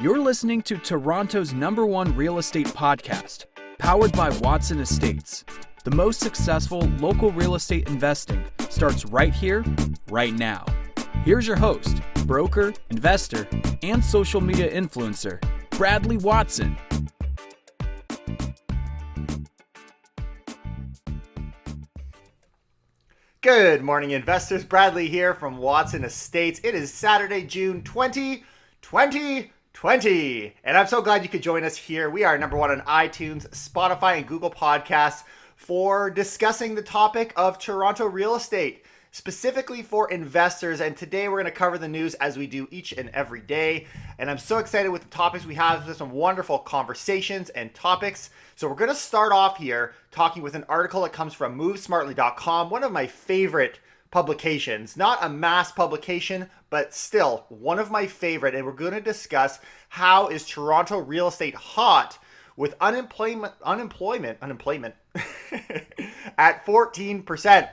You're listening to Toronto's #1 real estate podcast, powered by Watson Estates. The most successful local real estate investing starts right here, right now. Here's your host, broker, investor, and social media influencer, Bradley Watson. Good morning, investors. Bradley here from Watson Estates. It is Saturday, June 2020, and I'm so glad you could join us here. We are #1 on iTunes, Spotify, and Google Podcasts for discussing the topic of Toronto real estate, specifically for investors. And today we're going to cover the news as we do each and every day. And I'm so excited with the topics we have. There's some wonderful conversations and topics. So we're going to start off here talking with an article that comes from MoveSmartly.com, one of my favorite publications. Not a mass publication, but still one of my favorite. And we're going to discuss how is Toronto real estate hot with unemployment at 14%.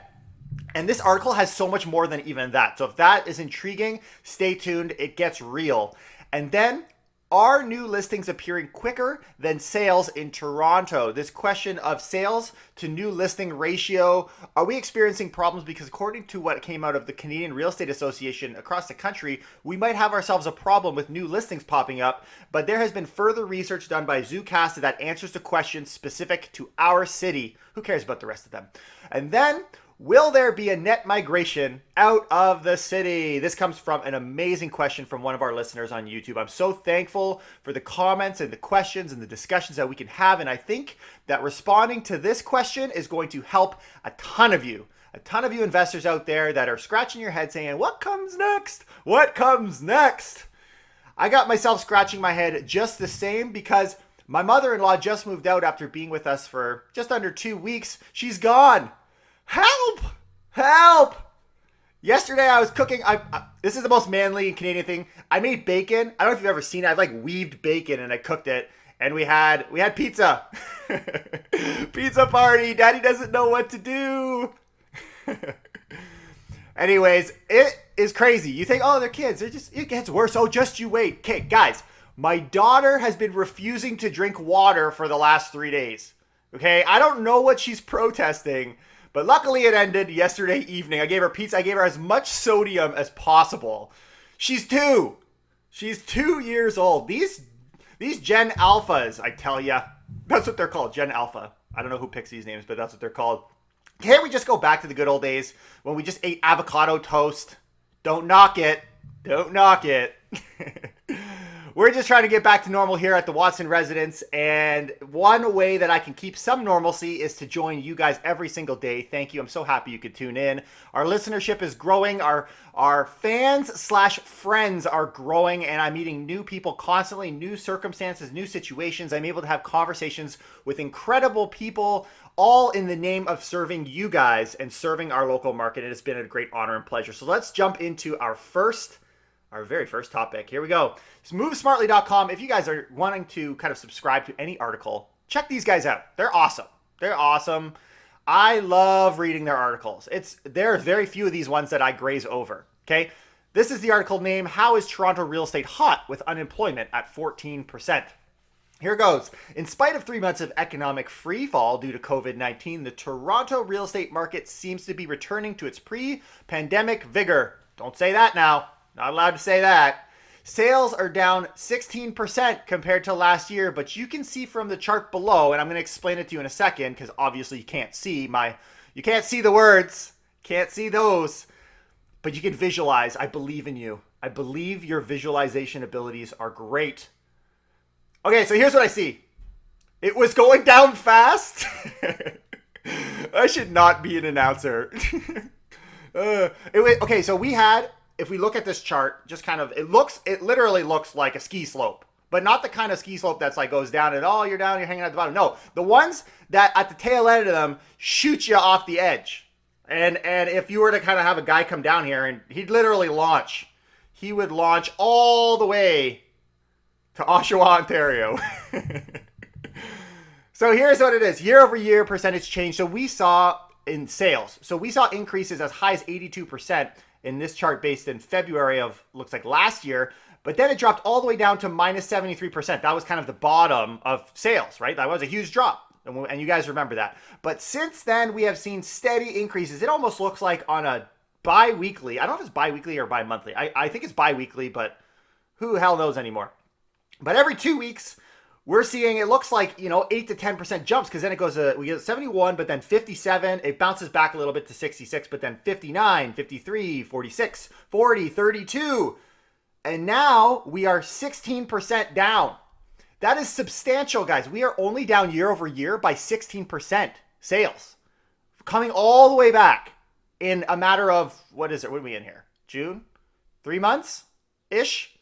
And this article has so much more than even that. So if that is intriguing, stay tuned. It gets real. And then, are new listings appearing quicker than sales in Toronto? This question of sales to new listing ratio, are we experiencing problems? Because according to what came out of the Canadian Real Estate Association across the country, we might have ourselves a problem with new listings popping up. But there has been further research done by Zoocast that answers the questions specific to our city. Who cares about the rest of them? And then, will there be a net migration out of the city? This comes from an amazing question from one of our listeners on YouTube. I'm so thankful for the comments and the questions and the discussions that we can have. And I think that responding to this question is going to help a ton of you investors out there that are scratching your head saying, what comes next? What comes next? I got myself scratching my head just the same because my mother-in-law just moved out after being with us for just under 2 weeks. She's gone. Help! Help! Yesterday I was cooking. This is the most manly Canadian thing. I made bacon. I don't know if you've ever seen it. I've weaved bacon and I cooked it. And we had pizza. Pizza party. Daddy doesn't know what to do. Anyways, it is crazy. You think, oh, they're kids. It gets worse. Oh, just you wait. Okay, guys. My daughter has been refusing to drink water for the last 3 days. Okay? I don't know what she's protesting. But luckily it ended yesterday evening. I gave her pizza. I gave her as much sodium as possible. She's 2. She's 2 years old. These Gen Alphas, I tell ya. That's what they're called, Gen Alpha. I don't know who picks these names, but that's what they're called. Can't we just go back to the good old days when we just ate avocado toast? Don't knock it. Don't knock it. We're just trying to get back to normal here at the Watson residence, and one way that I can keep some normalcy is to join you guys every single day. Thank you. I'm so happy you could tune in. Our listenership is growing. Our fans/friends are growing, and I'm meeting new people constantly, new circumstances, new situations. I'm able to have conversations with incredible people, all in the name of serving you guys and serving our local market. It has been a great honor and pleasure. So let's jump into our very first topic. Here we go. It's MoveSmartly.com. If you guys are wanting to kind of subscribe to any article, check these guys out. They're awesome. They're awesome. I love reading their articles. There are very few of these ones that I graze over. Okay. This is the article name, How is Toronto Real Estate Hot with Unemployment at 14%? Here goes. In spite of 3 months of economic freefall due to COVID-19, the Toronto real estate market seems to be returning to its pre-pandemic vigor. Don't say that now. Not allowed to say that. Sales are down 16% compared to last year, but you can see from the chart below, and I'm going to explain it to you in a second because obviously you can't see the words, can't see those, but you can visualize. I believe in you. I believe your visualization abilities are great. Okay, so here's what I see. It was going down fast. I should not be an announcer. Okay, so we had, if we look at this chart, just kind of, it literally looks like a ski slope, but not the kind of ski slope that's goes down and you're down, you're hanging at the bottom. No, the ones that at the tail end of them shoot you off the edge. And if you were to kind of have a guy come down here and he'd literally launch, he would launch all the way to Oshawa, Ontario. So here's what it is. Year over year percentage change. So we saw in sales. So we saw increases as high as 82% in this chart based in February of, looks like last year. But then it dropped all the way down to minus 73%. That was kind of the bottom of sales, right? That was a huge drop. And you guys remember that. But since then, we have seen steady increases. It almost looks like on a bi-weekly. I don't know if it's bi-weekly or bi-monthly. I think it's bi-weekly, but who the hell knows anymore. But every 2 weeks, we're seeing, it looks like, 8 to 10% jumps, because then it goes we get 71, but then 57. It bounces back a little bit to 66, but then 59, 53, 46, 40, 32. And now we are 16% down. That is substantial, guys. We are only down year over year by 16% sales. Coming all the way back in a matter of, what is it? What are we in here? June? 3 months-ish?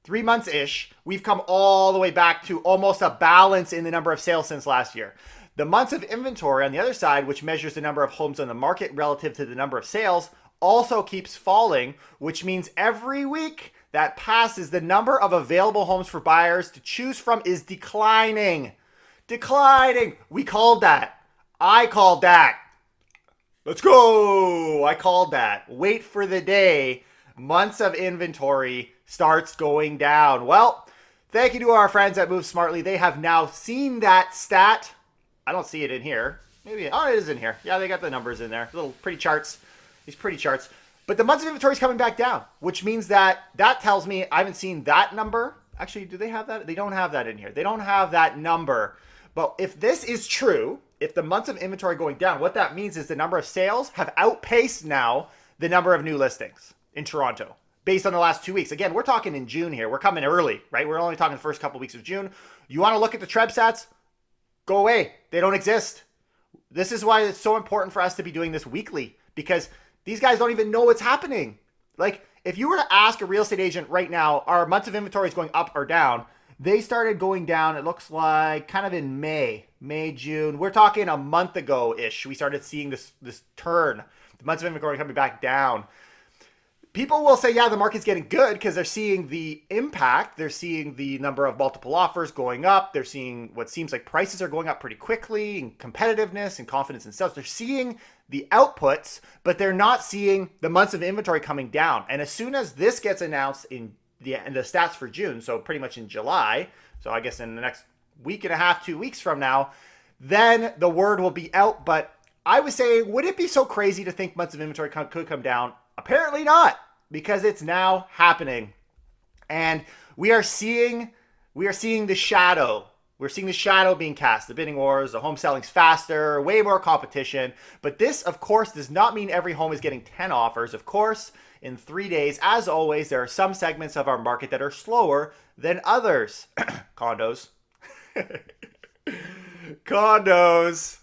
3 months-ish. We've come all the way back to almost a balance in the number of sales since last year. The months of inventory on the other side, which measures the number of homes on the market relative to the number of sales, also keeps falling, which means every week that passes, the number of available homes for buyers to choose from is declining. Declining. We called that. I called that. Let's go. I called that. Wait for the day months of inventory starts going down. Well, thank you to our friends at Move Smartly. They have now seen that stat. I don't see it in here. Maybe, oh, it is in here. Yeah, they got the numbers in there. Little pretty charts. These pretty charts. But the months of inventory is coming back down, which means that tells me I haven't seen that number. Actually, do they have that? They don't have that in here. They don't have that number. But if this is true, if the months of inventory going down, what that means is the number of sales have outpaced now the number of new listings in Toronto based on the last 2 weeks. Again, we're talking in June here. We're coming early, right? We're only talking the first couple of weeks of June. You want to look at the Treb stats? Go away. They don't exist. This is why it's so important for us to be doing this weekly, because these guys don't even know what's happening. Like, if you were to ask a real estate agent right now, are months of inventory is going up or down? They started going down, it looks like, kind of in May, June. We're talking a month ago-ish. We started seeing this turn. The months of inventory coming back down. People will say, yeah, the market's getting good because they're seeing the impact. They're seeing the number of multiple offers going up. They're seeing what seems like prices are going up pretty quickly, and competitiveness and confidence in sales. They're seeing the outputs, but they're not seeing the months of inventory coming down. And as soon as this gets announced in the stats for June, so pretty much in July, so I guess in the next week and a half, 2 weeks from now, then the word will be out. But I was saying, would it be so crazy to think months of inventory could come down? Apparently not, because it's now happening. And we are seeing the shadow. We're seeing the shadow being cast, the bidding wars, the home selling's faster, way more competition. But this, of course, does not mean every home is getting 10 offers. Of course, in 3 days, as always, there are some segments of our market that are slower than others. Condos. Condos.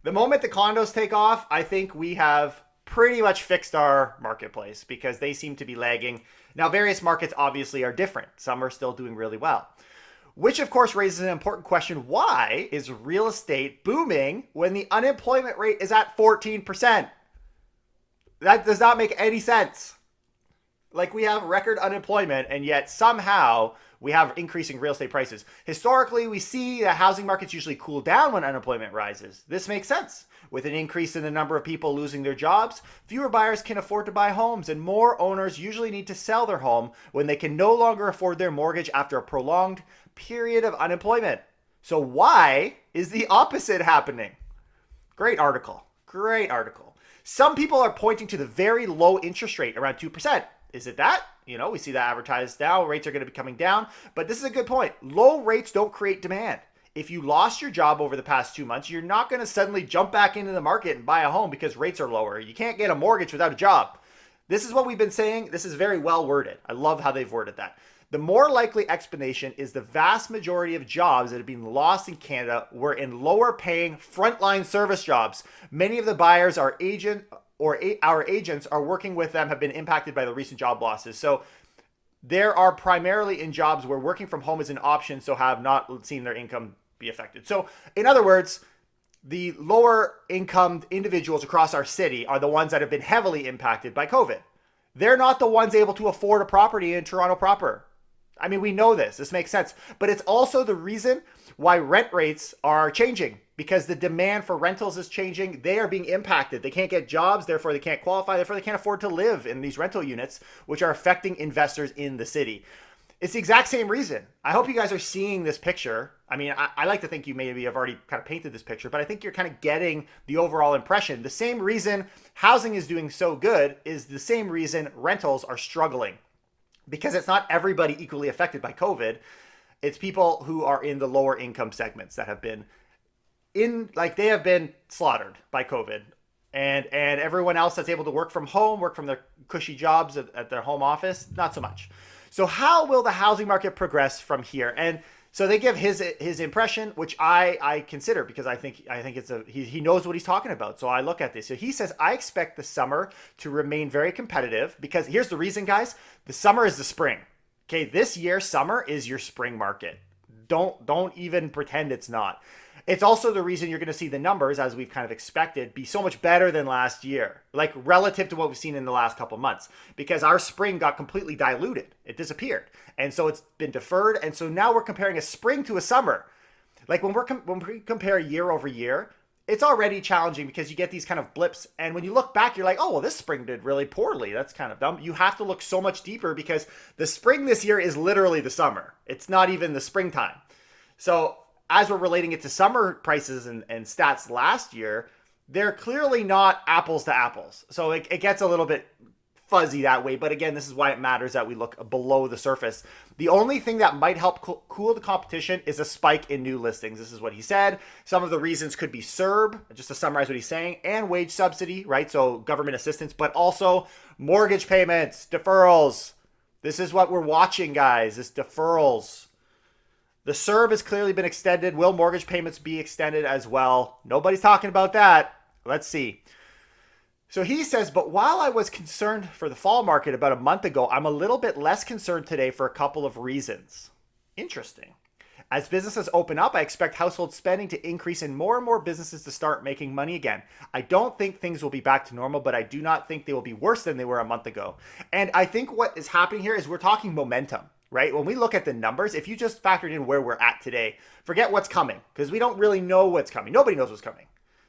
The moment the condos take off, I think we have pretty much fixed our marketplace, because they seem to be lagging. Now, various markets obviously are different. Some are still doing really well. Which, of course, raises an important question. Why is real estate booming when the unemployment rate is at 14%? That does not make any sense. Like, we have record unemployment, and yet somehow we have increasing real estate prices. Historically, we see that housing markets usually cool down when unemployment rises. This makes sense. With an increase in the number of people losing their jobs, fewer buyers can afford to buy homes, and more owners usually need to sell their home when they can no longer afford their mortgage after a prolonged period of unemployment. So why is the opposite happening? Great article. Great article. Some people are pointing to the very low interest rate, around 2%. Is it that? We see that advertised now. Rates are going to be coming down. But this is a good point. Low rates don't create demand. If you lost your job over the past 2 months, you're not going to suddenly jump back into the market and buy a home because rates are lower. You can't get a mortgage without a job. This is what we've been saying. This is very well worded. I love how they've worded that. The more likely explanation is the vast majority of jobs that have been lost in Canada were in lower paying frontline service jobs. Many of the buyers our agents are working with them have been impacted by the recent job losses. So there are primarily in jobs where working from home is an option, so have not seen their income be affected. So in other words, the lower income individuals across our city are the ones that have been heavily impacted by COVID. They're not the ones able to afford a property in Toronto proper. I mean, we know this. This makes sense. But it's also the reason why rent rates are changing, because the demand for rentals is changing. They are being impacted. They can't get jobs, therefore they can't qualify, therefore they can't afford to live in these rental units, which are affecting investors in the city. It's the exact same reason. I hope you guys are seeing this picture. I mean, I like to think you maybe have already kind of painted this picture, but I think you're kind of getting the overall impression. The same reason housing is doing so good is the same reason rentals are struggling, because it's not everybody equally affected by COVID. It's people who are in the lower income segments that have been they have been slaughtered by COVID. And everyone else that's able to work from home, work from their cushy jobs at their home office, not so much. So how will the housing market progress from here? And so they give his impression, which I consider, because I think he knows what he's talking about. So I look at this. So he says, I expect the summer to remain very competitive, because here's the reason, guys. The summer is the spring. Okay, this year summer is your spring market. Don't even pretend it's not. It's also the reason you're going to see the numbers, as we've kind of expected, be so much better than last year, like relative to what we've seen in the last couple of months, because our spring got completely diluted. It disappeared. And so it's been deferred. And so now we're comparing a spring to a summer. Like when we compare year over year, it's already challenging, because you get these kind of blips. And when you look back, you're like, oh, well, this spring did really poorly. That's kind of dumb. You have to look so much deeper, because the spring this year is literally the summer. It's not even the springtime. So as we're relating it to summer prices and stats last year, they're clearly not apples to apples. So it gets a little bit fuzzy that way. But again, this is why it matters that we look below the surface. The only thing that might help cool the competition is a spike in new listings. This is what he said. Some of the reasons could be CERB, just to summarize what he's saying, and wage subsidy, right? So government assistance, but also mortgage payments, deferrals. This is what we're watching, guys, is deferrals. The CERB has clearly been extended. Will mortgage payments be extended as well? Nobody's talking about that. Let's see. So he says, but while I was concerned for the fall market about a month ago, I'm a little bit less concerned today for a couple of reasons. Interesting. As businesses open up, I expect household spending to increase and more businesses to start making money again. I don't think things will be back to normal, but I do not think they will be worse than they were a month ago. And I think what is happening here is we're talking momentum. Right? When we look at the numbers, if you just factored in where we're at today, forget what's coming, because we don't really know what's coming. Nobody knows what's coming.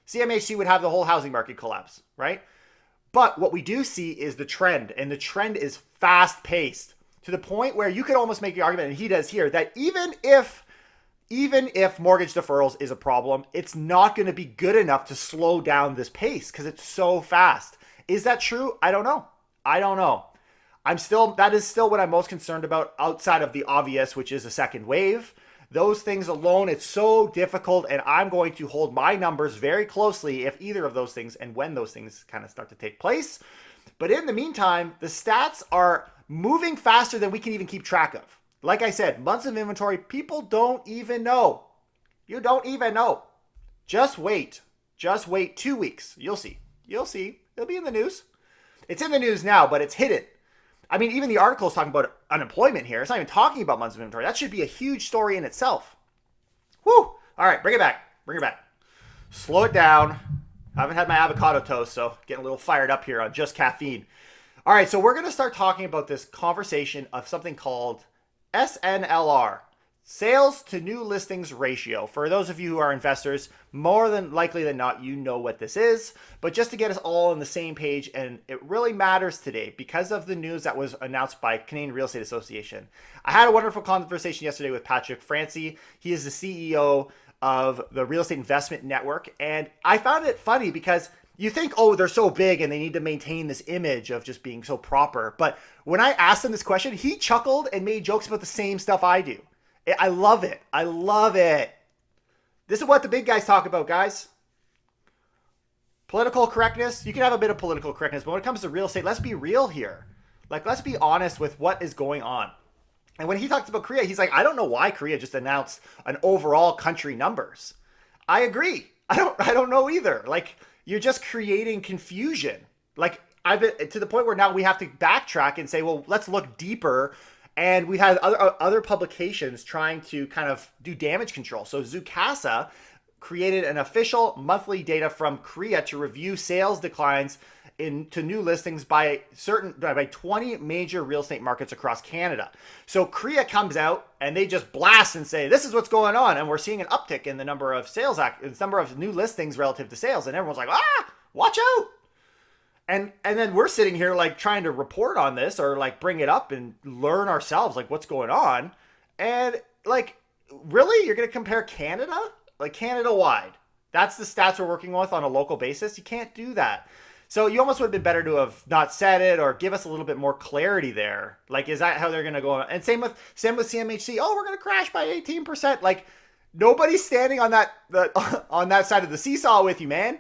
CMHC would have the whole housing market collapse, right? But what we do see is the trend, and the trend is fast paced to the point where you could almost make the argument, and he does here, that even if mortgage deferrals is a problem, it's not going to be good enough to slow down this pace, because it's so fast. Is that true? I don't know. That is still what I'm most concerned about, outside of the obvious, which is a second wave. Those things alone, it's so difficult, and I'm going to hold my numbers very closely if either of those things and when those things kind of start to take place. But in the meantime, the stats are moving faster than we can even keep track of. Like I said, months of inventory, people don't even know. You don't even know. Just wait 2 weeks. You'll see. It'll be in the news. It's in the news now, but it's hidden. I mean, even the article is talking about unemployment here. It's not even talking about months of inventory. That should be a huge story in itself. Whew. All right, bring it back. Slow it down. I haven't had my avocado toast, so getting a little fired up here on just caffeine. All right, so we're going to start talking about this conversation of something called SNLR, sales to new listings ratio. For those of you who are investors, more than likely than not, you know what this is. But just to get us all on the same page, and it really matters today because of the news that was announced by Canadian Real Estate Association. I had a wonderful conversation yesterday with Patrick Francie. He is the CEO of the Real Estate Investment Network. And I found it funny because you think, oh, they're so big and they need to maintain this image of just being so proper. But when I asked him this question, he chuckled and made jokes about the same stuff I do. I love it. This is what the big guys talk about, guys. Political correctness. You can have a bit of political correctness, but when it comes to real estate, let's be real here. Like, let's be honest with what is going on. And when he talks about Korea, he's like, I don't know why Korea just announced an overall country numbers. I agree. I don't know either. Like, you're just creating confusion. Like, I've been to the point where now we have to backtrack and say, well, let's look deeper. And we had other publications trying to kind of do damage control. So Zoocasa created an official monthly data from Korea to review sales declines into new listings by 20 major real estate markets across Canada. So CREA comes out and they just blast and say, this is what's going on. And we're seeing an uptick in the number of number of new listings relative to sales. And everyone's like, watch out. And then we're sitting here like trying to report on this or like bring it up and learn ourselves like what's going on. And like, really? You're going to compare Canada? Like Canada wide? That's the stats we're working with on a local basis. You can't do that. So you almost would have been better to have not said it or give us a little bit more clarity there. Like, is that how they're going to go? And same with CMHC. Oh, we're going to crash by 18%. Like, nobody's standing on that side of the seesaw with you, man.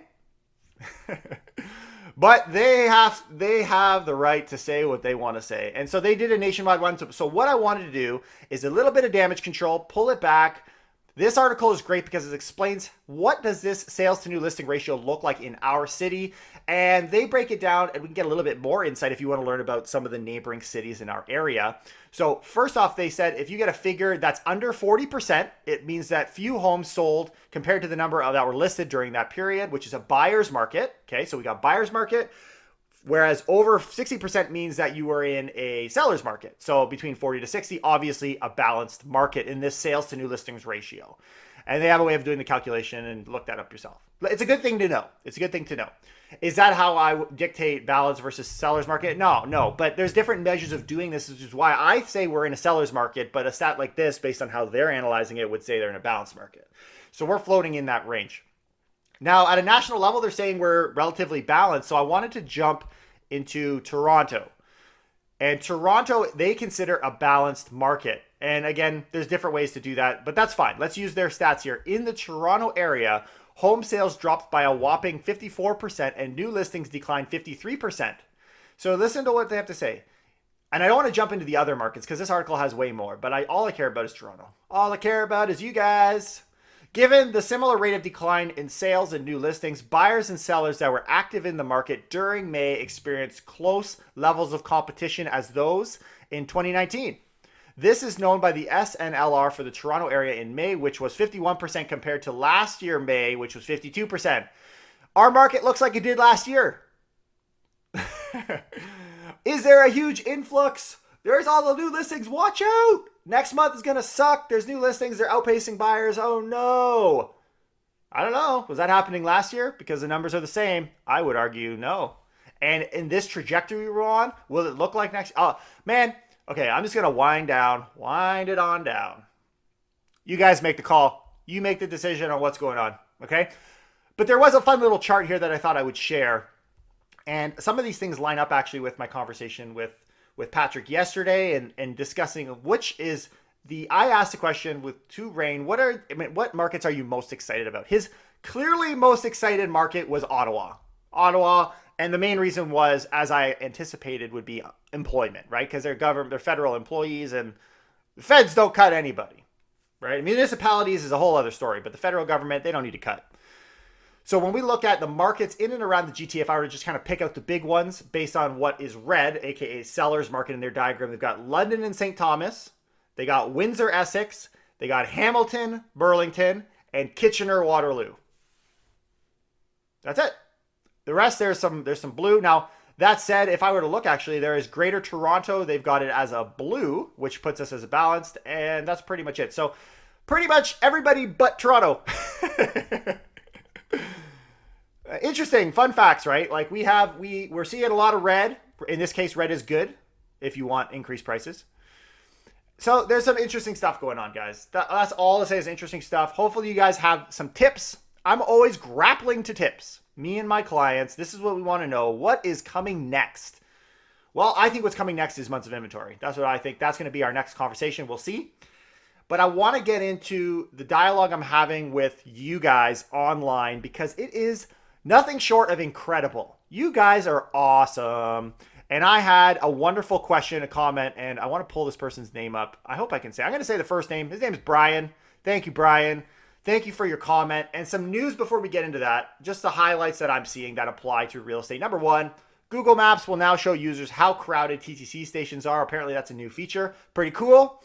But they have the right to say what they want to say. And so they did a nationwide one. So what I wanted to do is a little bit of damage control, pull it back. This article is great because it explains what does this sales to new listing ratio look like in our city. And they break it down and we can get a little bit more insight if you want to learn about some of the neighboring cities in our area. So first off, they said if you get a figure that's under 40%, it means that few homes sold compared to the number that were listed during that period, which is a buyer's market. Okay, so we got buyer's market. Whereas over 60% means that you are in a seller's market. So between 40 to 60, obviously a balanced market in this sales to new listings ratio. And they have a way of doing the calculation and look that up yourself. It's a good thing to know. It's a good thing to know. Is that how I dictate balance versus seller's market? No. But there's different measures of doing this, which is why I say we're in a seller's market, but a stat like this, based on how they're analyzing it, would say they're in a balanced market. So we're floating in that range. Now, at a national level, they're saying we're relatively balanced. So I wanted to jump into Toronto. And Toronto, they consider a balanced market. And again, there's different ways to do that, but that's fine. Let's use their stats here. In the Toronto area, home sales dropped by a whopping 54% and new listings declined 53%. So listen to what they have to say. And I don't want to jump into the other markets because this article has way more, but all I care about is Toronto. All I care about is you guys. Given the similar rate of decline in sales and new listings, buyers and sellers that were active in the market during May experienced close levels of competition as those in 2019. This is known by the SNLR for the Toronto area in May, which was 51% compared to last year May, which was 52%. Our market looks like it did last year. Is there a huge influx? There's all the new listings. Watch out. Next month is going to suck. There's new listings. They're outpacing buyers. Oh, no. I don't know. Was that happening last year? Because the numbers are the same. I would argue no. And in this trajectory we're on, will it look like next? Oh, man. Okay, I'm just going to wind it on down. You guys make the call. You make the decision on what's going on, okay? But there was a fun little chart here that I thought I would share. And some of these things line up actually with my conversation with Patrick yesterday and discussing which is I asked a question to Rain, what markets are you most excited about? His clearly most excited market was Ottawa. And the main reason was, as I anticipated, would be employment, right? Because they're federal employees and the feds don't cut anybody, right? Municipalities is a whole other story, but the federal government, they don't need to cut. So when we look at the markets in and around the GTA, if I were to just kind of pick out the big ones based on what is red, aka seller's market in their diagram, they've got London and St. Thomas, they got Windsor, Essex, they got Hamilton, Burlington, and Kitchener, Waterloo. That's it. The rest, there's some blue. Now, that said, if I were to look, actually, there is Greater Toronto. They've got it as a blue, which puts us as a balanced, and that's pretty much it. So pretty much everybody but Toronto. Interesting. Fun facts, right? Like we're seeing a lot of red. In this case, red is good if you want increased prices. So there's some interesting stuff going on, guys. That's all I say is interesting stuff. Hopefully you guys have some tips. I'm always grappling to tips. Me and my clients, this is what we want to know. What is coming next? Well, I think what's coming next is months of inventory. That's what I think. That's going to be our next conversation. We'll see. But I want to get into the dialogue I'm having with you guys online because it is nothing short of incredible. You guys are awesome. And I had a wonderful question, a comment, and I want to pull this person's name up. I hope I can say. I'm going to say the first name. His name is Brian. Thank you, Brian. Thank you for your comment. And some news before we get into that. Just the highlights that I'm seeing that apply to real estate. Number one, Google Maps will now show users how crowded TTC stations are. Apparently that's a new feature. Pretty cool.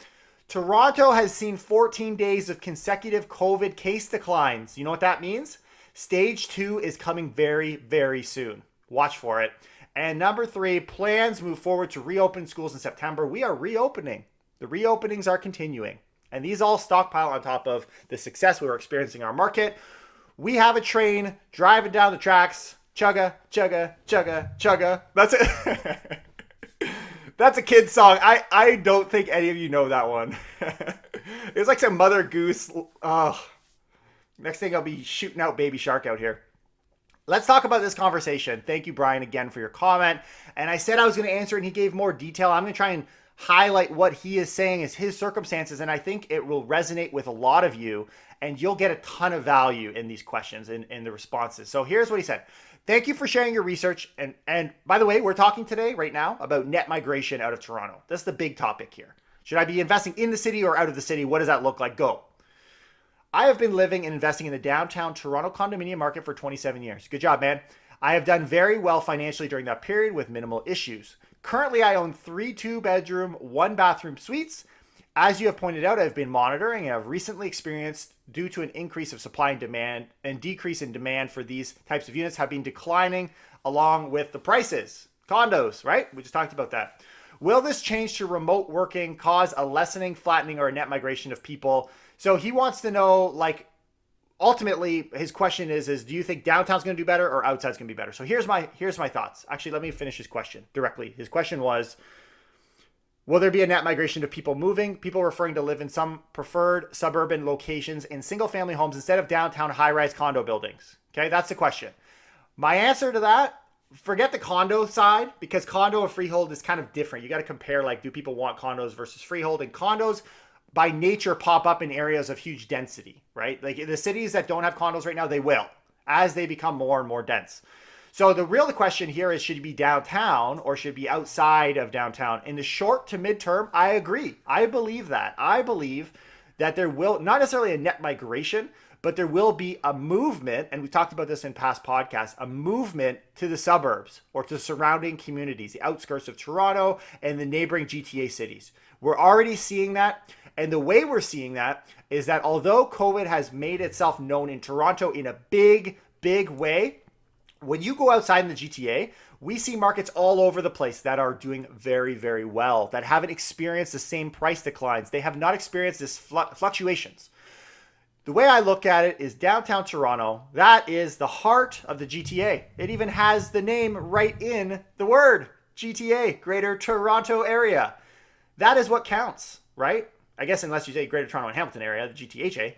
Toronto has seen 14 days of consecutive COVID case declines. You know what that means? Stage 2 is coming very, very soon. Watch for it. And number 3, plans move forward to reopen schools in September. We are reopening. The reopenings are continuing. And these all stockpile on top of the success we were experiencing in our market. We have a train driving down the tracks. Chugga, chugga, chugga, chugga. That's it. That's a kid's song. I don't think any of you know that one. It's like some Mother Goose. Oh. Next thing I'll be shooting out Baby Shark out here. Let's talk about this conversation. Thank you, Brian, again for your comment. And I said I was going to answer it, and he gave more detail. I'm going to try and highlight what he is saying is his circumstances, and I think it will resonate with a lot of you, and you'll get a ton of value in these questions and in the responses. So here's what he said. Thank you for sharing your research. And by the way, we're talking today, right now, about net migration out of Toronto. That's the big topic here. Should I be investing in the city or out of the city? What does that look like? Go. I have been living and investing in the downtown Toronto condominium market for 27 years. Good job, man. I have done very well financially during that period with minimal issues. Currently, I own 3 2-bedroom, 1-bathroom suites. As you have pointed out, I've been monitoring and have recently experienced, due to an increase of supply and demand and decrease in demand for these types of units, have been declining along with the prices. Condos, right? We just talked about that. Will this change to remote working cause a lessening, flattening, or a net migration of people? So he wants to know, like, ultimately, his question is do you think downtown's going to do better or outside's going to be better? So here's my thoughts. Actually, let me finish his question directly. His question was, will there be a net migration of people moving? People referring to live in some preferred suburban locations in single-family homes instead of downtown high-rise condo buildings. Okay, that's the question. My answer to that, forget the condo side, because condo or freehold is kind of different. You got to compare, like, do people want condos versus freehold? And condos, by nature, pop up in areas of huge density, right? Like the cities that don't have condos right now, they will, as they become more and more dense. So the real question here is, should it be downtown or should it be outside of downtown? In the short to midterm, I agree. I believe that. I believe that there will, not necessarily a net migration, but there will be a movement, and we talked about this in past podcasts, a movement to the suburbs or to surrounding communities, the outskirts of Toronto and the neighboring GTA cities. We're already seeing that. And the way we're seeing that is that although COVID has made itself known in Toronto in a big, big way, when you go outside in the GTA, we see markets all over the place that are doing very, very well, that haven't experienced the same price declines. They have not experienced this fluctuations. The way I look at it is downtown Toronto, that is the heart of the GTA. It even has the name right in the word, GTA, Greater Toronto Area. That is what counts, right? I guess unless you say Greater Toronto and Hamilton Area, the GTHA.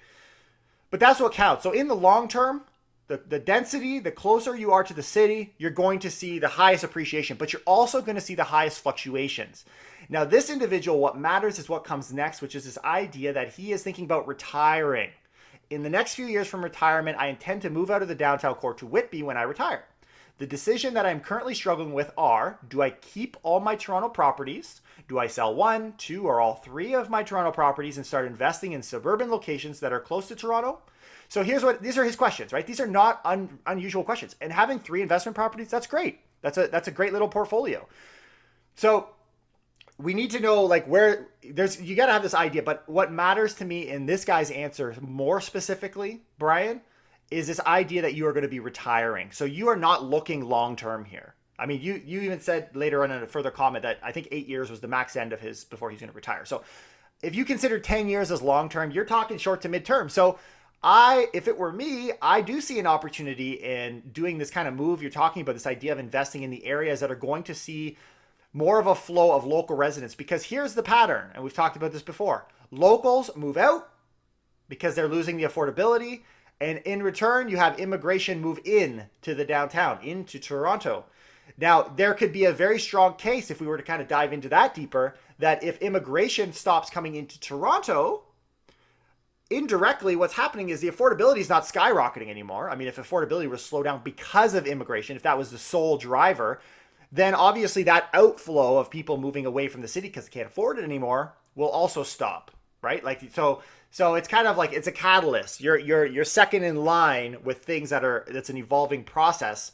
But that's what counts. So in the long term, the density, the closer you are to the city, you're going to see the highest appreciation, but you're also going to see the highest fluctuations. Now, this individual, what matters is what comes next, which is this idea that he is thinking about retiring. In the next few years from retirement, I intend to move out of the downtown core to Whitby when I retire. The decision that I'm currently struggling with are, do I keep all my Toronto properties? Do I sell 1, 2, or all 3 of my Toronto properties and start investing in suburban locations that are close to Toronto? So these are his questions, right? These are not unusual questions. And having 3 investment properties, that's great. That's a great little portfolio. So we need to know, like, where you got to have this idea. But what matters to me in this guy's answer more specifically, Brian, is this idea that you are going to be retiring. So you are not looking long-term here. I mean, you even said later on in a further comment that I think 8 years was the max end of his before he's going to retire. So if you consider 10 years as long-term, you're talking short to mid-term. So if it were me, I do see an opportunity in doing this kind of move. You're talking about this idea of investing in the areas that are going to see more of a flow of local residents, because here's the pattern. And we've talked about this before. Locals move out because they're losing the affordability. And in return, you have immigration move in to the downtown, into Toronto. Now, there could be a very strong case, if we were to kind of dive into that deeper, that if immigration stops coming into Toronto, indirectly what's happening is the affordability is not skyrocketing anymore. I mean, if affordability was to slow down because of immigration, if that was the sole driver, then obviously that outflow of people moving away from the city because they can't afford it anymore will also stop, right? Like, so it's kind of like it's a catalyst. You're second in line with things that's an evolving process.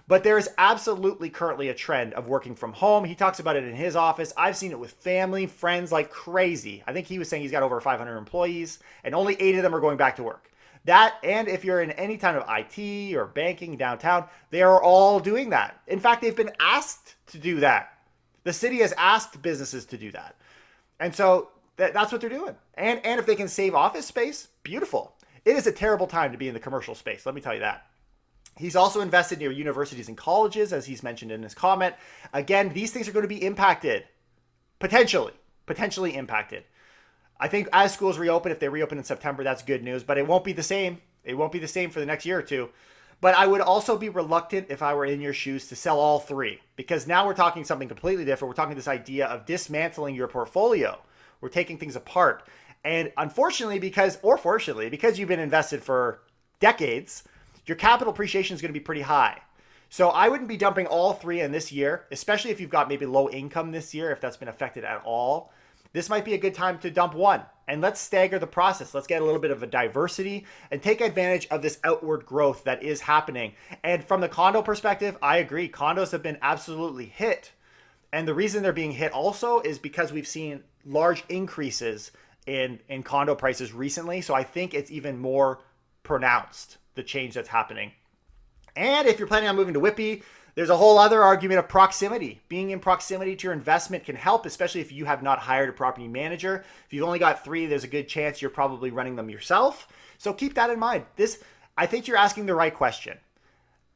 But there is absolutely currently a trend of working from home. He talks about it in his office. I've seen it with family, friends like crazy. I think he was saying he's got over 500 employees and only 8 of them are going back to work. That, and if you're in any kind of IT or banking downtown, they are all doing that. In fact, they've been asked to do that. The city has asked businesses to do that. And so that's what they're doing. And if they can save office space, beautiful. It is a terrible time to be in the commercial space, let me tell you that. He's also invested near universities and colleges, as he's mentioned in his comment. Again, these things are going to be impacted, potentially impacted. I think as schools reopen, if they reopen in September, that's good news, but it won't be the same. It won't be the same for the next year or two. But I would also be reluctant, if I were in your shoes, to sell all three, because now we're talking something completely different. We're talking this idea of dismantling your portfolio. We're taking things apart. And unfortunately, fortunately, because you've been invested for decades, your capital appreciation is going to be pretty high. So I wouldn't be dumping all three in this year, especially if you've got maybe low income this year, if that's been affected at all. This might be a good time to dump one, and let's stagger the process. Let's get a little bit of a diversity and take advantage of this outward growth that is happening. And from the condo perspective, I agree. Condos have been absolutely hit. And the reason they're being hit also is because we've seen large increases in condo prices recently. So I think it's even more pronounced, the change that's happening. And if you're planning on moving to Whitby, there's a whole other argument of proximity. Being in proximity to your investment can help, especially if you have not hired a property manager. If you've only got three, there's a good chance you're probably running them yourself. So keep that in mind. I think you're asking the right question.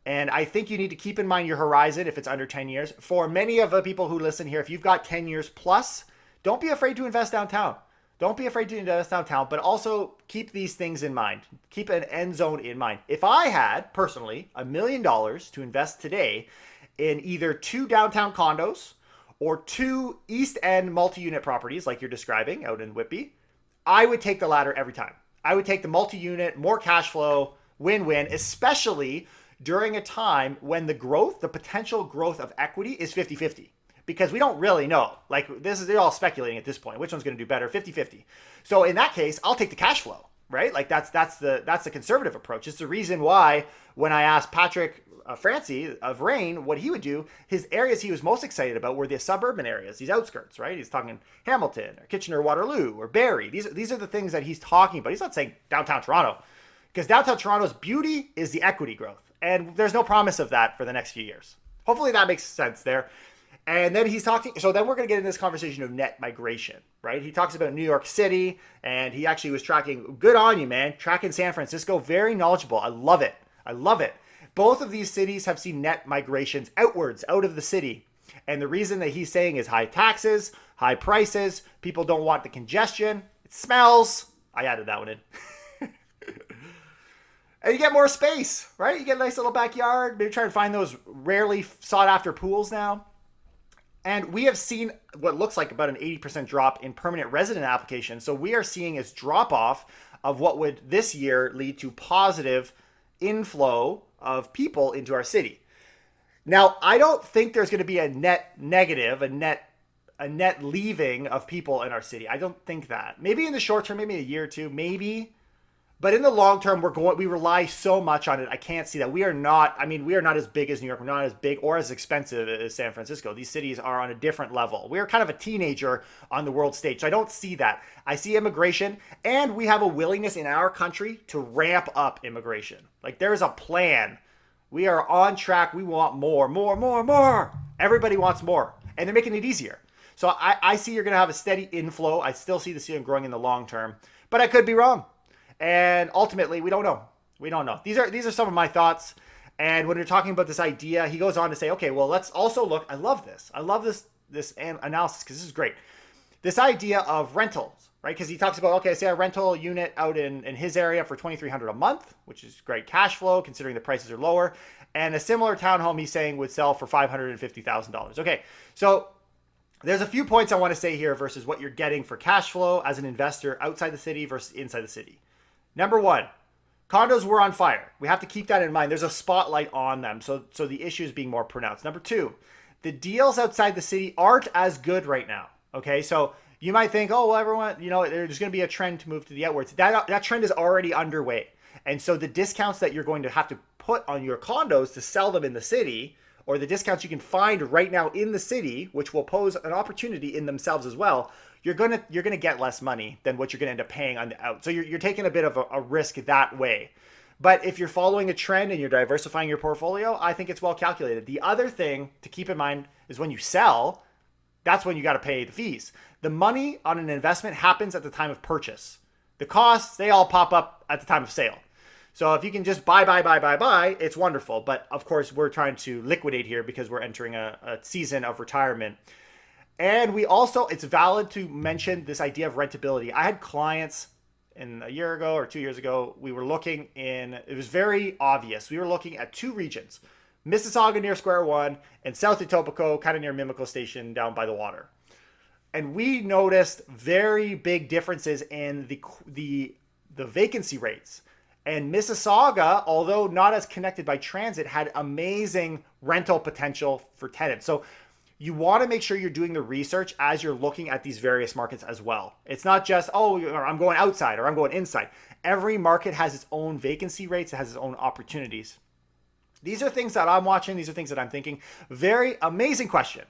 And I think you need to keep in mind your horizon if it's under 10 years. For many of the people who listen here, if you've got 10 years plus, don't be afraid to invest downtown. Don't be afraid to invest downtown, but also keep these things in mind. Keep an end zone in mind. If I had, personally, $1 million to invest today in either 2 downtown condos or 2 East End multi-unit properties like you're describing out in Whitby, I would take the latter every time. I would take the multi-unit, more cash flow, win-win, especially during a time when the potential growth of equity is 50-50. Because we don't really know. Like, they're all speculating at this point. Which one's going to do better? 50-50. So in that case, I'll take the cash flow, right? Like that's the conservative approach. It's the reason why when I asked Patrick Francie of Rain what he would do, his areas he was most excited about were the suburban areas, these outskirts, right? He's talking Hamilton or Kitchener-Waterloo or Barrie. These are the things that he's talking about. He's not saying downtown Toronto, because downtown Toronto's beauty is the equity growth. And there's no promise of that for the next few years. Hopefully that makes sense there. And then he's talking, so then we're going to get into this conversation of net migration, right? He talks about New York City, and he actually was tracking, good on you, man, tracking San Francisco, very knowledgeable. I love it. I love it. Both of these cities have seen net migrations outwards, out of the city. And the reason that he's saying is high taxes, high prices, people don't want the congestion, it smells. I added that one in. And you get more space, right? You get a nice little backyard, maybe try to find those rarely sought after pools now. And we have seen what looks like about an 80% drop in permanent resident applications. So we are seeing a drop off of what would this year lead to positive inflow of people into our city. Now, I don't think there's going to be a net negative, a net leaving of people in our city. I don't think that. Maybe in the short term, maybe a year or two, maybe. But in the long term, we rely so much on it. I can't see that. We are not as big as New York. We're not as big or as expensive as San Francisco. These cities are on a different level. We are kind of a teenager on the world stage. So I don't see that. I see immigration, and we have a willingness in our country to ramp up immigration. Like, there's a plan. We are on track. We want more. Everybody wants more. And they're making it easier. So I see you're going to have a steady inflow. I still see the city growing in the long term. But I could be wrong. And ultimately, we don't know. We don't know. These are some of my thoughts. And when you're talking about this idea, he goes on to say, okay, well, let's also look. I love this. I love this analysis because this is great. This idea of rentals, right? Because he talks about, okay, say a rental unit out in his area for $2,300 a month, which is great cash flow considering the prices are lower. And a similar townhome, he's saying, would sell for $550,000. Okay, so there's a few points I want to say here versus what you're getting for cash flow as an investor outside the city versus inside the city. Number one, condos were on fire. We have to keep that in mind. There's a spotlight on them, so the issue is being more pronounced. Number two, the deals outside the city aren't as good right now. Okay, so you might think, oh, well, everyone, there's going to be a trend to move to the outwards. That trend is already underway. And so the discounts that you're going to have to put on your condos to sell them in the city or the discounts you can find right now in the city, which will pose an opportunity in themselves as well, you're gonna get less money than what you're gonna end up paying on the out. So you're taking a bit of a risk that way. But if you're following a trend and you're diversifying your portfolio, I think it's well calculated. The other thing to keep in mind is when you sell, that's when you got to pay the fees. The money on an investment happens at the time of purchase. The costs, they all pop up at the time of sale. So if you can just buy, it's wonderful. But of course, we're trying to liquidate here because we're entering a season of retirement. And we also, it's valid to mention this idea of rentability. I had clients in a year ago or 2 years ago, we were looking in, it was very obvious. We were looking at two regions, Mississauga near Square One and South Etobicoke, kind of near Mimico Station down by the water. And we noticed very big differences in the vacancy rates. And Mississauga, although not as connected by transit, had amazing rental potential for tenants. So you want to make sure you're doing the research as you're looking at these various markets as well. It's not just, oh, I'm going outside or I'm going inside. Every market has its own vacancy rates. It has its own opportunities. These are things that I'm watching. These are things that I'm thinking. Very amazing question.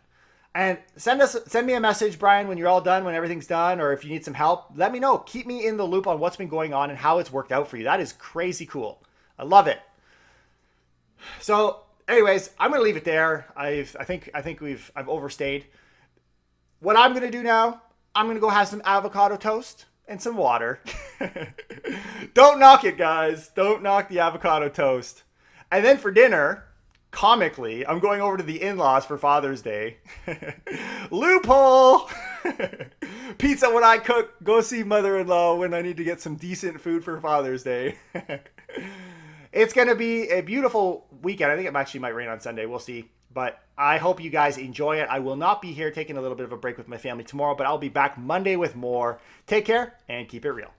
And send me a message, Brian, when you're all done, when everything's done, or if you need some help, let me know. Keep me in the loop on what's been going on and how it's worked out for you. That is crazy cool. I love it. So anyways, I'm going to leave it there. I think I've overstayed. What I'm going to do now, I'm going to go have some avocado toast and some water. Don't knock it, guys. Don't knock the avocado toast. And then for dinner, comically, I'm going over to the in-laws for Father's Day. Loophole! Pizza when I cook. Go see mother-in-law when I need to get some decent food for Father's Day. It's going to be a beautiful weekend. I think it actually might rain on Sunday. We'll see. But I hope you guys enjoy it. I will not be here taking a little bit of a break with my family tomorrow, but I'll be back Monday with more. Take care and keep it real.